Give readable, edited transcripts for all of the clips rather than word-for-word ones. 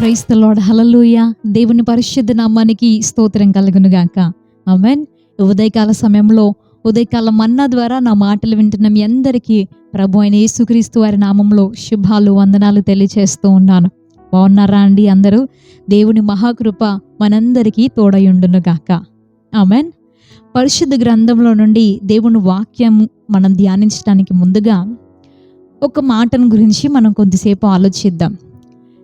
Praise the lord. హల్లెలూయా. దేవుని పరిశుద్ధ నామానికి స్తోత్రం కలుగును గాక. ఆమేన్. ఉదయకాల సమయంలో ఉదయకాల మన్నా ద్వారా నా మాటలు వింటున్న మీ అందరికీ ప్రభు అయిన యేసుక్రీస్తు వారి నామంలో శుభాలు వందనాలు తెలియచేస్తూ ఉన్నాను. బాగున్నారా అండి అందరూ? దేవుని మహాకృప మనందరికీ తోడయుండును గాక. ఆమేన్. పరిశుద్ధ గ్రంథంలో నుండి దేవుని వాక్యం మనం ధ్యానించడానికి ముందుగా ఒక మాటను గురించి మనం కొద్దిసేపు ఆలోచిద్దాం.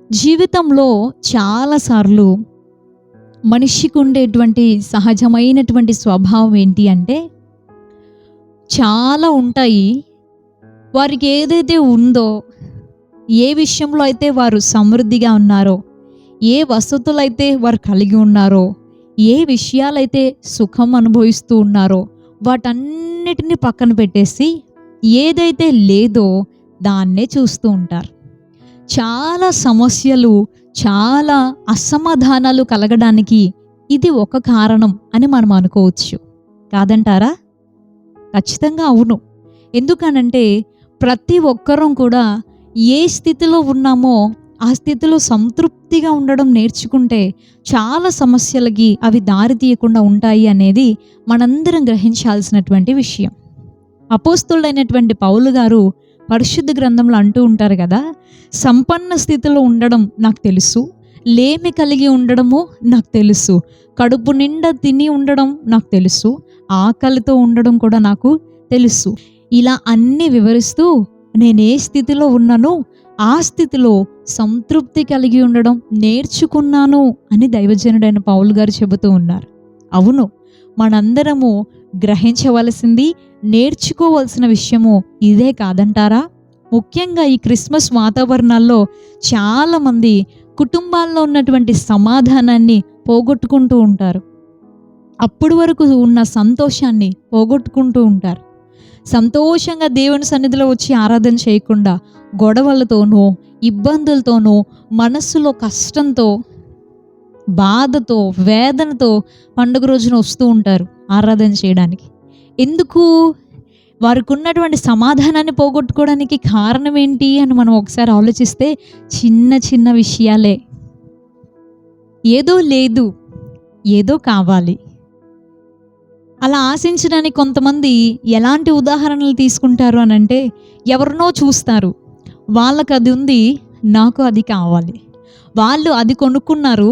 జీవితంలో చాలాసార్లు మనిషికి ఉండేటువంటి సహజమైనటువంటి స్వభావం ఏంటి అంటే, చాలా ఉంటాయి. వారికి ఏదైతే ఉందో, ఏ విషయంలో అయితే వారు సమృద్ధిగా ఉన్నారో, ఏ వసతులైతే వారు కలిగి ఉన్నారో, ఏ విషయాలైతే సుఖం అనుభవిస్తూ ఉన్నారో వాటన్నిటిని పక్కన పెట్టేసి ఏదైతే లేదో దాన్నే చూస్తూ ఉంటారు. చాలా సమస్యలు, చాలా అసమాధానాలు కలగడానికి ఇది ఒక కారణం అని మనం అనుకోవచ్చు. కాదంటారా? ఖచ్చితంగా అవును. ఎందుకనంటే ప్రతి ఒక్కరం కూడా ఏ స్థితిలో ఉన్నామో ఆ స్థితిలో సంతృప్తిగా ఉండడం నేర్చుకుంటే చాలా సమస్యలకి అవి దారి తీయకుండా ఉంటాయి అనేది మనందరం గ్రహించాల్సినటువంటి విషయం. అపోస్తలుడైనటువంటి పౌలు గారు పరిశుద్ధ గ్రంథంలో అంటూ ఉంటారు కదా, సంపన్న స్థితిలో ఉండడం నాకు తెలుసు, లేమి కలిగి ఉండడము నాకు తెలుసు, కడుపు నిండా తిని ఉండడం నాకు తెలుసు, ఆకలితో ఉండడం కూడా నాకు తెలుసు. ఇలా అన్నీ వివరిస్తూ నేను ఏ స్థితిలో ఉన్నానో ఆ స్థితిలో సంతృప్తి కలిగి ఉండడం నేర్చుకున్నాను అని దైవజనుడైన పౌలు గారు చెబుతూ ఉన్నారు. అవును, మనందరము గ్రహించవలసింది, నేర్చుకోవలసిన విషయము ఇదే కాదంటారా? ముఖ్యంగా ఈ క్రిస్మస్ వాతావరణాల్లో చాలామంది కుటుంబాల్లో ఉన్నటువంటి సమాధానాన్ని పోగొట్టుకుంటూ ఉంటారు. అప్పటి వరకు ఉన్న సంతోషాన్ని పోగొట్టుకుంటూ ఉంటారు. సంతోషంగా దేవుని సన్నిధిలో వచ్చి ఆరాధన చేయకుండా గొడవలతోనో, ఇబ్బందులతోనో, మనస్సులో కష్టంతో, బాధతో, వేదనతో పండుగ రోజున వస్తూ ఉంటారు ఆరాధన చేయడానికి. ఎందుకు? వారికి ఉన్నటువంటి సమాధానాన్ని పోగొట్టుకోవడానికి కారణం ఏంటి అని మనం ఒకసారి ఆలోచిస్తే చిన్న చిన్న విషయాలే. ఏదో లేదు, ఏదో కావాలి. అలా ఆశించడానికి కొంతమంది ఎలాంటి ఉదాహరణలు తీసుకుంటారు అని అంటే, ఎవరినో చూస్తారు, వాళ్ళకు అది ఉంది, నాకు అది కావాలి. వాళ్ళు అది కొనుక్కున్నారు,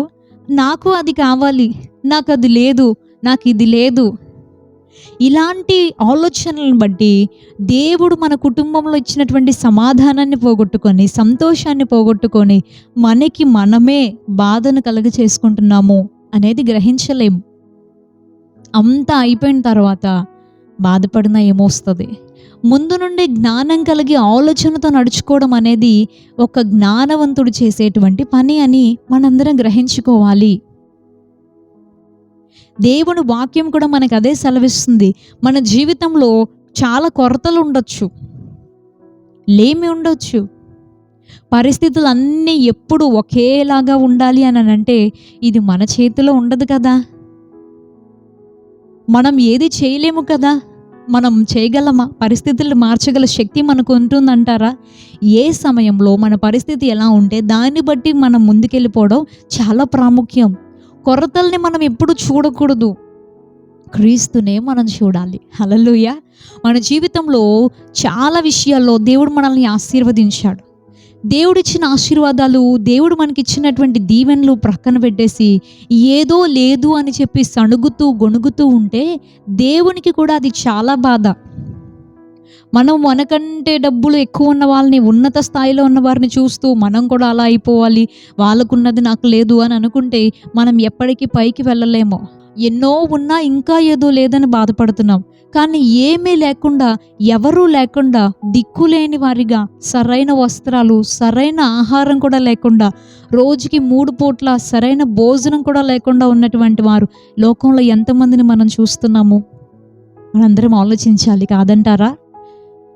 నాకు అది కావాలి, నాకు అది లేదు, నాకు ఇది లేదు. ఇలాంటి ఆలోచనలను బట్టి దేవుడు మన కుటుంబంలో ఇచ్చినటువంటి సమాధానాన్ని పోగొట్టుకొని, సంతోషాన్ని పోగొట్టుకొని మనకి మనమే బాధను కలుగ చేసుకుంటున్నాము అనేది గ్రహించలేము. అంతా అయిపోయిన తర్వాత బాధపడినా ఏమొస్తుంది? ముందు నుండి జ్ఞానం కలిగి ఆలోచనతో నడుచుకోవడం అనేది ఒక జ్ఞానవంతుడు చేసేటువంటి పని అని మనందరం గ్రహించుకోవాలి. దేవుని వాక్యం కూడా మనకు అదే సెలవిస్తుంది. మన జీవితంలో చాలా కొరతలు ఉండొచ్చు, లేమి ఉండొచ్చు, పరిస్థితులు అన్నీ ఎప్పుడు ఒకేలాగా ఉండాలి అని అంటే ఇది మన చేతిలో ఉండదు కదా. మనం ఏది చేయలేము కదా. మనం చేయగలమా? పరిస్థితులను మార్చగల శక్తి మనకు ఉంటుందంటారా? ఏ సమయంలో మన పరిస్థితి ఎలా ఉంటే దాన్ని బట్టి మనం ముందుకెళ్ళిపోవడం చాలా ప్రాముఖ్యం. కొరతల్ని మనం ఎప్పుడు చూడకూడదు, క్రీస్తునే మనం చూడాలి. హల్లెలూయా. మన జీవితంలో చాలా విషయాల్లో దేవుడు మనల్ని ఆశీర్వదించాడు. దేవుడిచ్చిన ఆశీర్వాదాలు, దేవుడు మనకిచ్చినటువంటి దీవెనలు ప్రక్కన పెట్టేసి ఏదో లేదు అని చెప్పి సణుగుతూ గొణుగుతూ ఉంటే దేవునికి కూడా అది చాలా బాధ. మనం మనకంటే డబ్బులు ఎక్కువ ఉన్న వాళ్ళని, ఉన్నత స్థాయిలో ఉన్న వారిని చూస్తూ మనం కూడా అలా అయిపోవాలి, వాళ్ళకున్నది నాకు లేదు అని అనుకుంటే మనం ఎప్పటికీ పైకి వెళ్ళలేము. ఎన్నో ఉన్నా ఇంకా ఏదో లేదని బాధపడుతున్నాం. కానీ ఏమీ లేకుండా, ఎవరూ లేకుండా, దిక్కులేని వారిగా, సరైన వస్త్రాలు, సరైన ఆహారం కూడా లేకుండా, రోజుకి 3 పూట్ల సరైన భోజనం కూడా లేకుండా ఉన్నటువంటి వారు లోకంలో ఎంతమందిని మనం చూస్తున్నాము? మనందరం ఆలోచించాలి, కాదంటారా?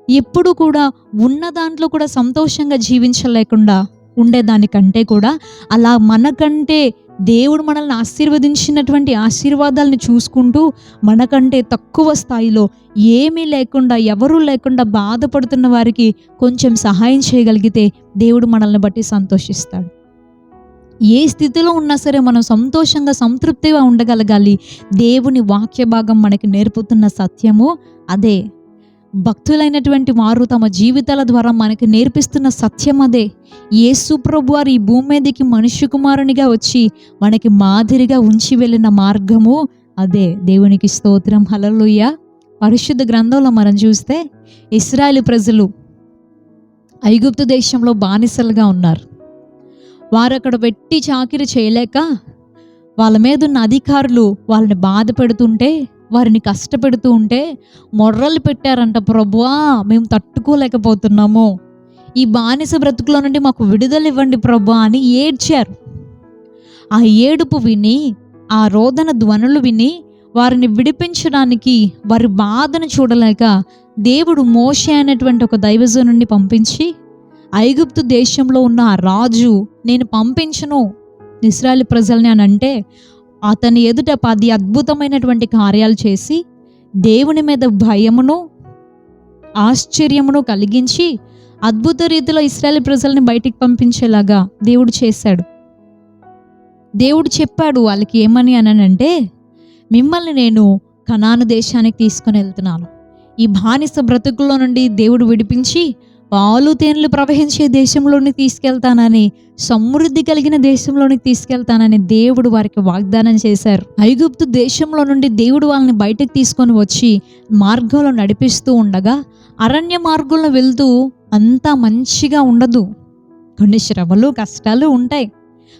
ఎప్పుడు కూడా ఉన్న దాంట్లో కూడా సంతోషంగా జీవించలేకుండా ఉండేదానికంటే కూడా అలా మనకంటే దేవుడు మనల్ని ఆశీర్వదించినటువంటి ఆశీర్వాదాలను చూసుకుంటూ మనకంటే తక్కువ స్థాయిలో ఏమీ లేకుండా, ఎవరూ లేకుండా బాధపడుతున్న వారికి కొంచెం సహాయం చేయగలిగితే దేవుడు మనల్ని బట్టి సంతోషిస్తాడు. ఏ స్థితిలో ఉన్నా సరే మనం సంతోషంగా సంతృప్తిగా ఉండగలగాలి. దేవుని వాక్య భాగం మనకి నేర్పుతున్న సత్యము అదే. భక్తులైనటువంటి వారు తమ జీవితాల ద్వారా మనకి నేర్పిస్తున్న సత్యం అదే. యేసు ప్రభువారు ఈ భూమి మీదకి మనుష్య కుమారునిగా వచ్చి మనకి మాదిరిగా ఉంచి వెళ్ళిన మార్గము అదే. దేవునికి స్తోత్రం, హల్లెలూయా. పరిశుద్ధ గ్రంథంలో మనం చూస్తే ఇశ్రాయేలు ప్రజలు ఐగుప్తు దేశంలో బానిసలుగా ఉన్నారు. వారు అక్కడ పెట్టి చాకిరి చేయలేక వాళ్ళ మీద ఉన్న అధికారులు వాళ్ళని బాధ పెడుతుంటే, వారిని కష్టపెడుతూ ఉంటే మొర్రలు పెట్టారంట, ప్రభువా మేము తట్టుకోలేకపోతున్నాము, ఈ బానిస బ్రతుకులో నుండి మాకు విడుదల ఇవ్వండి ప్రభువా అని ఏడ్చారు. ఆ ఏడుపు విని, ఆ రోదన ధ్వనులు విని వారిని విడిపించడానికి, వారి బాధను చూడలేక దేవుడు మోషే అనేటువంటి ఒక దైవజనుడిని పంపించి, ఐగుప్తు దేశంలో ఉన్న ఆ రాజు నేను పంపించను ఇశ్రాయేలు ప్రజల్ని అని అంటే, అతని ఎదుట 10 అద్భుతమైనటువంటి కార్యాలు చేసి దేవుని మీద భయమును ఆశ్చర్యమును కలిగించి అద్భుత రీతిలో ఇశ్రాయేలు ప్రజల్ని బయటికి పంపించేలాగా దేవుడు చేశాడు. దేవుడు చెప్పాడు వాళ్ళకి ఏమని అనంటే, మిమ్మల్ని నేను కనాను దేశానికి తీసుకొని వెళ్తున్నాను. ఈ బానిస బ్రతుకుల్లో నుండి దేవుడు విడిపించి పాలు తేనెలు ప్రవహించే దేశంలోనికి తీసుకెళ్తానని, సమృద్ధి కలిగిన దేశంలోనికి తీసుకెళ్తానని దేవుడు వారికి వాగ్దానం చేశారు. ఐగుప్తు దేశంలో నుండి దేవుడు వాళ్ళని బయటకు తీసుకొని వచ్చి మార్గంలో నడిపిస్తూ ఉండగా, అరణ్య మార్గంలో వెళ్తూ అంతా మంచిగా ఉండదు, కొన్ని శ్రమలు కష్టాలు ఉంటాయి.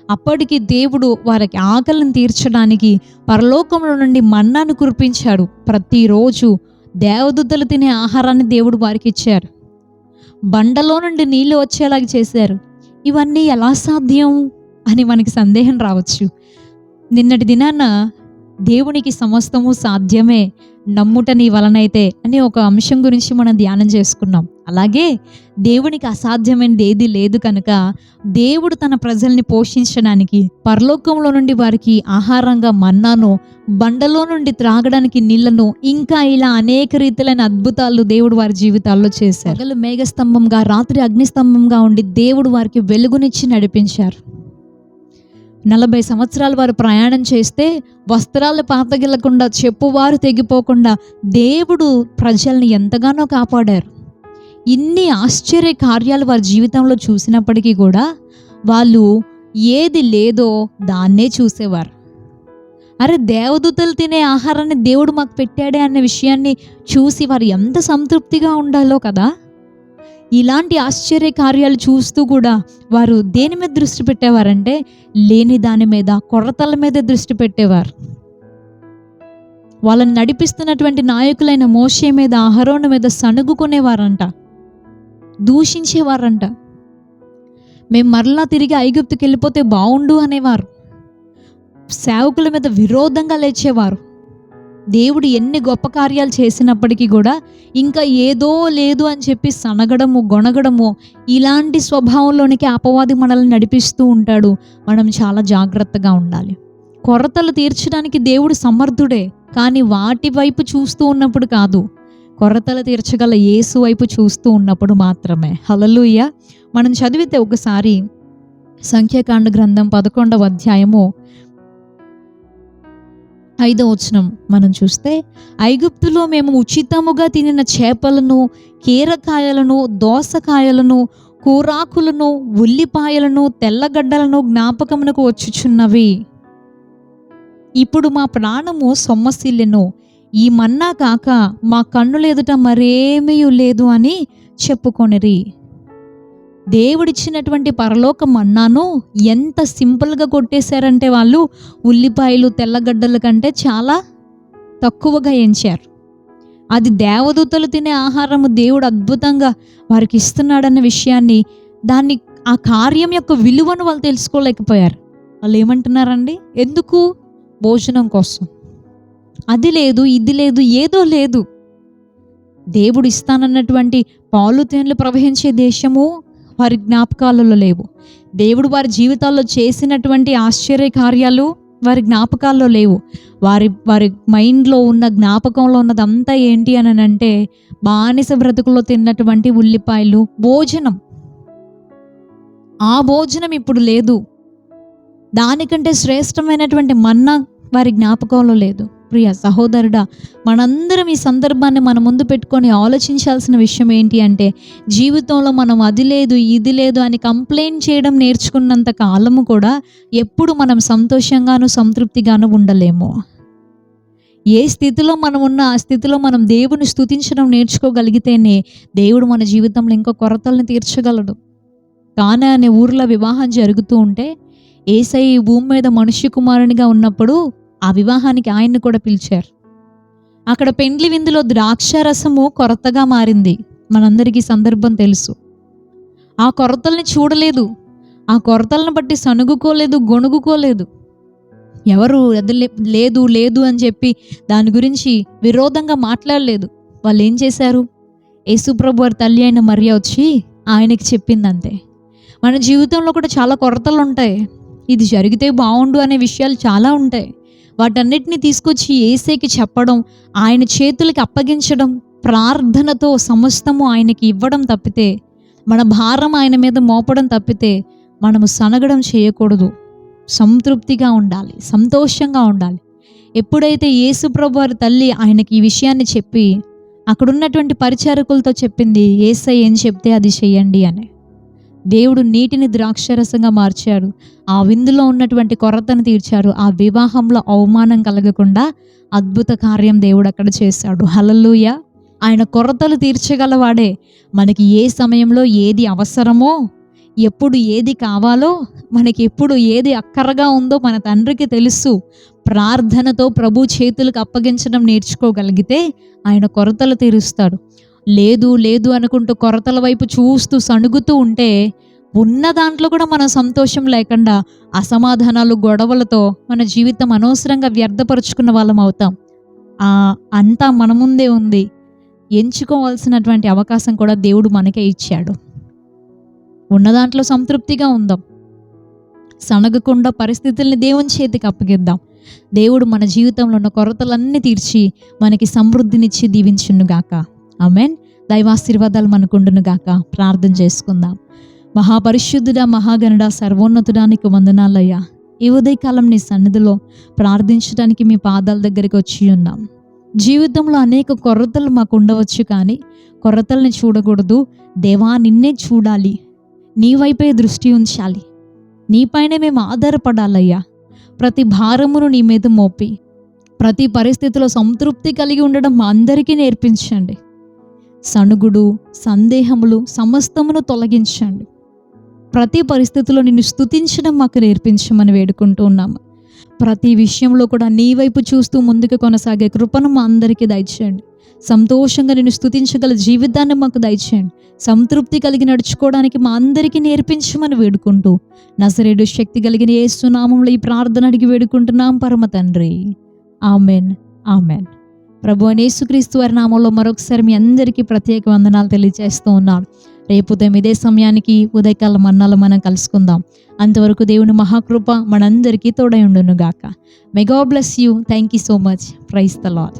అప్పటికి దేవుడు వారికి ఆకలిని తీర్చడానికి పరలోకంలో నుండి మన్నాను కురిపించాడు. ప్రతిరోజు దేవదూతలు తినే ఆహారాన్ని దేవుడు వారికి ఇచ్చారు. బండలో నుండి నీళ్లు వచ్చేలాగా చేశారు. ఇవన్నీ ఎలా సాధ్యం అని మనకి సందేహం రావచ్చు. నిన్నటి దినాన దేవునికి సమస్తము సాధ్యమే, నమ్ముట నీ వలనైతే అనే ఒక అంశం గురించి మనం ధ్యానం చేసుకున్నాం. అలాగే దేవునికి అసాధ్యమైనది ఏది లేదు కనుక దేవుడు తన ప్రజల్ని పోషించడానికి పరలోకంలో నుండి వారికి ఆహారంగా మన్నాను, బండలో నుండి త్రాగడానికి నీళ్లను, ఇంకా ఇలా అనేక రీతిలైన అద్భుతాలు దేవుడు వారి జీవితాల్లో చేశారు. పగలు మేఘస్తంభంగా, రాత్రి అగ్నిస్తంభంగా ఉండి దేవుడు వారికి వెలుగునిచ్చి నడిపించారు. 40 సంవత్సరాలు వారు ప్రయాణం చేస్తే వస్త్రాలు పాతగిల్లకుండా, చెప్పువారు తెగిపోకుండా దేవుడు ప్రజల్ని ఎంతగానో కాపాడారు. ఇన్ని ఆశ్చర్య కార్యాలు వారి జీవితంలో చూసినప్పటికీ కూడా వాళ్ళు ఏది లేదో దాన్నే చూసేవారు. అరే దేవదూతలు తినే ఆహారాన్ని దేవుడు మాకు పెట్టాడే అనే విషయాన్ని చూసి వారు ఎంత సంతృప్తిగా ఉండాలో కదా. ఇలాంటి ఆశ్చర్య కార్యాలు చూస్తూ కూడా వారు దేని మీద దృష్టి పెట్టేవారంటే, లేని దాని మీద, కొరతల మీద దృష్టి పెట్టేవారు. వాళ్ళని నడిపిస్తున్నటువంటి నాయకులైన మోషే మీద, అహరోను మీద సణుగుకునేవారంట, దూషించేవారంట. మేము మరలా తిరిగి ఐగుప్తుకి వెళ్ళిపోతే బాగుండు అనేవారు. సేవకుల మీద విరోధంగా లేచేవారు. దేవుడు ఎన్ని గొప్ప కార్యాలు చేసినప్పటికీ కూడా ఇంకా ఏదో లేదు అని చెప్పి సనగడము, గొనగడము, ఇలాంటి స్వభావంలోనికి అపవాది మనల్ని నడిపిస్తూ ఉంటాడు. మనం చాలా జాగ్రత్తగా ఉండాలి. కొరతలు తీర్చడానికి దేవుడు సమర్థుడే, కానీ వాటి వైపు చూస్తూ ఉన్నప్పుడు కాదు, కొరతలు తీర్చగల యేసు వైపు చూస్తూ ఉన్నప్పుడు మాత్రమే. హల్లెలూయా. మనం చదివితే ఒకసారి సంఖ్యాకాండ గ్రంథం 11వ అధ్యాయము 5వ వచనం మనం చూస్తే, ఐగుప్తులో మేము ఉచితముగా తినిన చేపలను, కీరకాయలను, దోసకాయలను, కూరాకులను, ఉల్లిపాయలను, తెల్లగడ్డలను జ్ఞాపకమునకు వచ్చుచున్నవి. ఇప్పుడు మా ప్రాణము సొమ్మసిల్లెను, ఈ మన్నా కాక మా కన్నుల ఎదుట మరేమీ లేదు అని చెప్పుకొనిరి. దేవుడిచ్చినటువంటి పరలోక మన్నాను ఎంత సింపుల్గా కొట్టేశారంటే వాళ్ళు ఉల్లిపాయలు, తెల్లగడ్డల కంటే చాలా తక్కువగా ఎంచారు. అది దేవదూతలు తినే ఆహారము దేవుడు అద్భుతంగా వారికి ఇస్తున్నాడన్న విషయాన్ని, దాన్ని, ఆ కార్యం యొక్క విలువను వాళ్ళు తెలుసుకోలేకపోయారు. వాళ్ళు ఏమంటున్నారండి, ఎందుకు? భోజనం కోసం. అది లేదు, ఇది లేదు, ఏదో లేదు. దేవుడు ఇస్తానన్నటువంటి పాలు తేనెలు ప్రవహించే దేశము వారి జ్ఞాపకాలలో లేవు. దేవుడు వారి జీవితాల్లో చేసినటువంటి ఆశ్చర్య కార్యాలు వారి జ్ఞాపకాల్లో లేవు. వారి మైండ్లో ఉన్న, జ్ఞాపకంలో ఉన్నదంతా ఏంటి అని అంటే, బానిస బ్రతుకులో తిన్నటువంటి ఉల్లిపాయలు, భోజనం. ఆ భోజనం ఇప్పుడు లేదు. దానికంటే శ్రేష్టమైనటువంటి మన్నా వారి జ్ఞాపకంలో లేదు. ప్రియ సహోదరుడా, మనందరం ఈ సందర్భాన్ని మన ముందు పెట్టుకొని ఆలోచించాల్సిన విషయం ఏంటి అంటే, జీవితంలో మనం అది లేదు ఇది లేదు అని కంప్లైంట్ చేయడం నేర్చుకున్నంత కాలము కూడా ఎప్పుడు మనం సంతోషంగాను సంతృప్తిగాను ఉండలేము. ఏ స్థితిలో మనం ఉన్న ఆ స్థితిలో మనం దేవుని స్తుతించడం నేర్చుకోగలిగితేనే దేవుడు మన జీవితంలో ఇంకా కొరతలను తీర్చగలడు. కానా అనే ఊర్లో వివాహం జరుగుతూ ఉంటే యేసయ్య ఈ భూమి మీద మనుష్య కుమారునిగా ఉన్నప్పుడు ఆ వివాహానికి ఆయన్ని కూడా పిలిచారు. అక్కడ పెండ్లి విందులో ద్రాక్షారసము కొరతగా మారింది. మనందరికీ సందర్భం తెలుసు. ఆ కొరతల్ని చూడలేదు, ఆ కొరతలను బట్టి సణుగుకోలేదు, గొణుగుకోలేదు. ఎవరు అది లేదు లేదు అని చెప్పి దాని గురించి విరోధంగా మాట్లాడలేదు. వాళ్ళు ఏం చేశారు? యేసుప్రభు వారి తల్లి అయిన మరియ వచ్చి ఆయనకి చెప్పిందంతే. మన జీవితంలో కూడా చాలా కొరతలు ఉంటాయి. ఇది జరిగితే బాగుండు అనే విషయాలు చాలా ఉంటాయి. వాటన్నిటిని తీసుకొచ్చి యేసేకి చెప్పడం, ఆయన చేతులకి అప్పగించడం, ప్రార్థనతో సమస్తము ఆయనకి ఇవ్వడం తప్పితే, మన భారం ఆయన మీద మోపడం తప్పితే మనము సనగడం చేయకూడదు. సంతృప్తిగా ఉండాలి, సంతోషంగా ఉండాలి. ఎప్పుడైతే యేసుప్రభు వారి తల్లి ఆయనకి ఈ విషయాన్ని చెప్పి అక్కడున్నటువంటి పరిచారకులతో చెప్పింది, యేసయ్య ఏం చెప్తే అది చెయ్యండి అని, దేవుడు నీటిని ద్రాక్షరసంగా మార్చాడు. ఆ విందులో ఉన్నటువంటి కొరతను తీర్చారు. ఆ వివాహంలో అవమానం కలగకుండా అద్భుత కార్యం దేవుడు అక్కడ చేశాడు. హల్లెలూయా. ఆయన కొరతలు తీర్చగలవాడే. మనకి ఏ సమయంలో ఏది అవసరమో, ఎప్పుడు ఏది కావాలో, మనకి ఎప్పుడు ఏది అక్కరగా ఉందో మన తండ్రికి తెలుసు. ప్రార్థనతో ప్రభు చేతులకు అప్పగించడం నేర్చుకోగలిగితే ఆయన కొరతలు తీరుస్తాడు. లేదు లేదు అనుకుంటూ కొరతల వైపు చూస్తూ సణుగుతూ ఉంటే ఉన్న దాంట్లో కూడా మనం సంతోషం లేకుండా అసమాధానాలు, గొడవలతో మన జీవితం అనవసరంగా వ్యర్థపరుచుకున్న వాళ్ళం అవుతాం. అంతా మన ముందే ఉంది. ఎంచుకోవాల్సినటువంటి అవకాశం కూడా దేవుడు మనకే ఇచ్చాడు. ఉన్న దాంట్లో సంతృప్తిగా ఉందాం. సనగకుండా పరిస్థితుల్ని దేవుని చేతికి అప్పగిద్దాం. దేవుడు మన జీవితంలో ఉన్న కొరతలన్నీ తీర్చి మనకి సమృద్ధినిచ్చి దీవించునుగాక. ఆమేన్. దైవాశీర్వాదాలు మనకుండునుగాక. ప్రార్థన చేసుకుందాం. మహాపరిశుద్ధుడా, మహాగణుడా, సర్వోన్నతుడానికి వందనాలయ్యా. ఈ ఉదయకాలం నీ సన్నిధిలో ప్రార్థించడానికి మీ పాదాల దగ్గరికి వచ్చి ఉన్నాం. జీవితంలో అనేక కొరతలు మాకు ఉండవచ్చు, కానీ కొరతల్ని చూడకూడదు. దేవా, నిన్నే చూడాలి, నీ వైపే దృష్టి ఉంచాలి, నీపైనే మేము ఆధారపడాలయ్యా. ప్రతి భారమును నీ మీద మోపి ప్రతి పరిస్థితిలో సంతృప్తి కలిగి ఉండడం మా అందరికీ నేర్పించండి. సణుగుడు, సందేహములు సమస్తమును తొలగించండి. ప్రతి పరిస్థితిలో నిన్ను స్తుతించడం మాకు నేర్పించమని వేడుకుంటూ ఉన్నాము. ప్రతి విషయంలో కూడా నీ వైపు చూస్తూ ముందుకు కొనసాగే కృపను మా అందరికీ దయచేయండి. సంతోషంగా నిన్ను స్తుతించగల జీవితాన్ని మాకు దయచేయండి. సంతృప్తి కలిగి నడుచుకోవడానికి మా అందరికీ నేర్పించమని వేడుకుంటూ నజరేయుడు శక్తి కలిగిన యేసు నామములో ఈ ప్రార్థన అడిగి వేడుకుంటున్నాం పరమ తండ్రి. Amen, amen. ప్రభువైన యేసుక్రీస్తు వారి నామంలో మరొకసారి మీ అందరికీ ప్రత్యేక వందనాలు తెలియజేస్తూ ఉన్నాను. రేపు ఉదయం ఇదే సమయానికి ఉదయకాల మన్నాలో మనం కలుసుకుందాం. అంతవరకు దేవుని మహాకృప మనందరికీ తోడై ఉండును గాక. May God bless you. Thank you so much. Praise the lord.